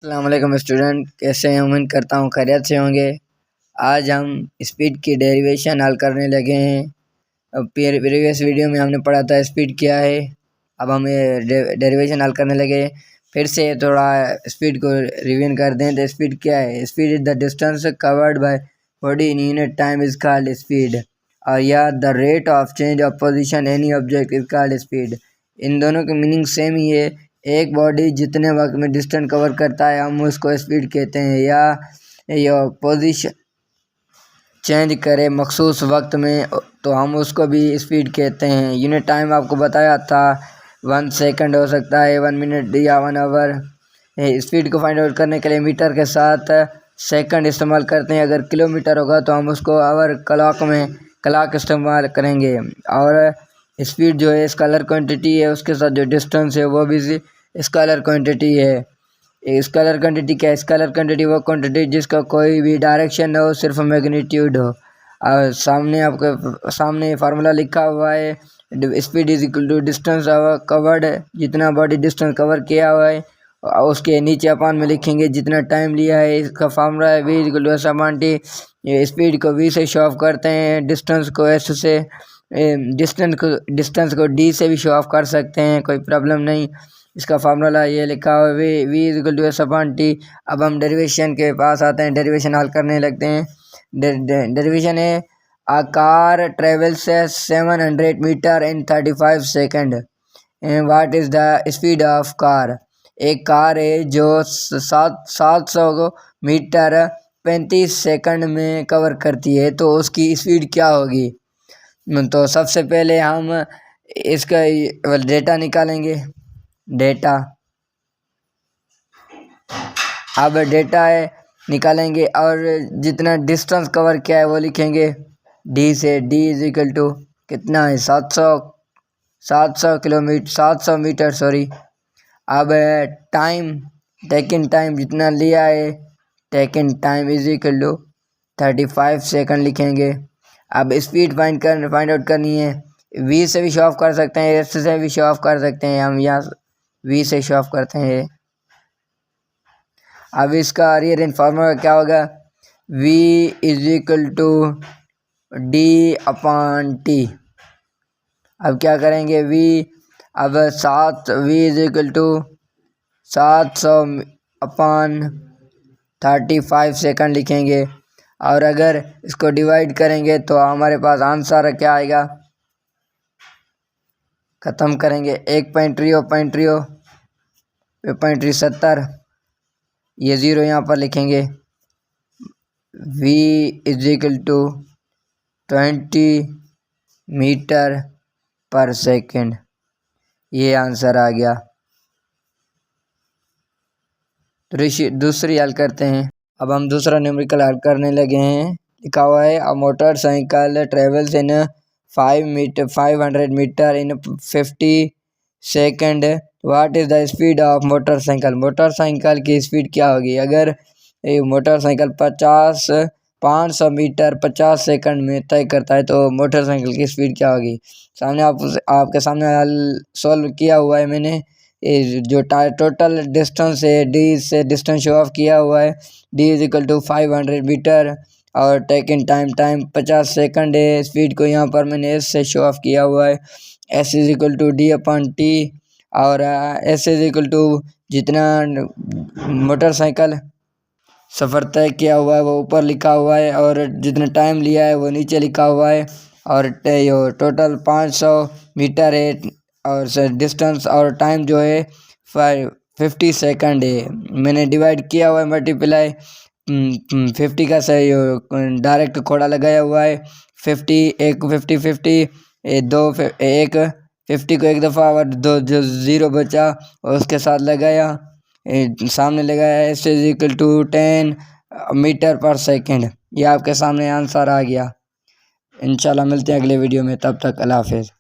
अस्सलामुअलैकुम स्टूडेंट, कैसे हैं? उम्मीद करता हूँ खैरियत से होंगे। आज हम स्पीड की डेरिवेशन हल करने लगे हैं। अब प्रीवियस वीडियो में हमने पढ़ा था स्पीड क्या है। अब हम ये डेरिवेशन हल करने लगे। फिर से थोड़ा स्पीड को रिवीजन कर दें तो स्पीड क्या है। Speed is the distance covered by body in unit time is called speed, और या the rate of change of position any object is called speed. इन दोनों की मीनिंग सेम ही है। एक बॉडी जितने वक्त में डिस्टेंस कवर करता है हम उसको स्पीड कहते हैं, या पोजीशन चेंज करे मखसूस वक्त में तो हम उसको भी स्पीड कहते हैं। यूनिट टाइम आपको बताया था 1 सेकंड हो सकता है, 1 मिनट या 1 आवर। स्पीड को फाइंड आउट करने के लिए मीटर के साथ सेकंड इस्तेमाल करते हैं। अगर किलोमीटर होगा तो हम उसको आवर क्लॉक इस्तेमाल करेंगे। और स्पीड जो है स्केलर क्वांटिटी है, उसके साथ जो डिस्टेंस है वो भी स्केलर क्वांटिटी है। स्केलर क्वांटिटी क्या है? स्केलर क्वांटिटी वो क्वांटिटी जिसका कोई भी डायरेक्शन न हो, सिर्फ मैग्नीट्यूड हो। और आपके सामने फार्मूला लिखा हुआ है, speed is equal to distance covered, जितना बॉडी डिस्टेंस कवर किया हुआ है उसके नीचे अपान में लिखेंगे जितना टाइम लिया है। इसका फार्मूला है v equal to s upon t. Speed को v से शो ऑफ करते हैं, डिस्टेंस को s से, डिस्टेंस को d से भी शो ऑफ कर सकते हैं, कोई प्रॉब्लम नहीं। इसका फार्मूला ये लिखा हुआ है v equal to s upon t. अब हम डेरिवेशन के पास आते हैं, डेरिवेशन हल करने लगते हैं। डेरिवेशन है a car travels 700 metre in 35 second. What is the speed of car? एक कार है जो 700 मीटर 35 सेकंड में कवर करती है, तो उसकी स्पीड क्या होगी? तो सबसे पहले हम इसका डेटा निकालेंगे। डेटा अब डेटा है निकालेंगे और जितना डिस्टेंस कवर किया है वो लिखेंगे d से। d इज इक्वल टू कितना है? 700 किलोमीटर, 700 मीटर सॉरी। अब टाइम, टेकिन टाइम जितना लिया है, taken time is equal to 35 second लिखेंगे। अब स्पीड फाइंड आउट करनी है। v से भी शो ऑफ कर सकते हैं, s से भी शो ऑफ कर सकते हैं। हम यहाँ v से शो ऑफ करते हैं। अब इसका रियल फार्मूला क्या होगा? v is equal to d upon t। अब क्या करेंगे? अब v is equal to 700 upon 35 second लिखेंगे। और अगर इसको डिवाइड करेंगे तो हमारे पास आंसर क्या आएगा? ख़त्म करेंगे 1.30 ये 0 यहाँ पर लिखेंगे। v is equal to 20 metre per second, ये आंसर आ गया। दूसरी हल करते हैं। अब हम दूसरा न्यूमेरिकल हल करने लगे हैं। लिखा हुआ है a motorcycle travels in 500 metre in 50 second. What is the speed of motorcycle? Motorcycle की स्पीड क्या होगी? अगर मोटरसाइकिल 500 मीटर 50 सेकंड में तय करता है तो मोटरसाइकिल की स्पीड क्या होगी? सामने आपके सामने हल सॉल्व किया हुआ है मैंने। जो टोटल डिस्टेंस है d से डिस्टेंस शो ऑफ किया हुआ है। d is equal to 500 metre और टेकिन टाइम 50 सेकंड है। स्पीड को यहाँ पर मैंने s से शो ऑफ किया हुआ है। s is equal to d upon t, और s इज इक्वल टू जितना मोटरसाइकिल सफ़र तय किया हुआ है वो ऊपर लिखा हुआ है, और जितना टाइम लिया है वो नीचे लिखा हुआ है। और टोटल 500 मीटर है, और डिस्टेंस और टाइम जो है 50 सेकंड है। मैंने डिवाइड किया हुआ है, मल्टीप्लाई 50 का सही डायरेक्ट खोड़ा लगाया हुआ है। 50 50 को एक दफ़ा और दो जो 0 बचा और उसके साथ लगाया, सामने लगाया s is equal to 10 metre per second. ये आपके सामने आंसर आ गया। इंशाल्लाह मिलते हैं अगले वीडियो में, तब तक अल्लाह हाफ़िज़।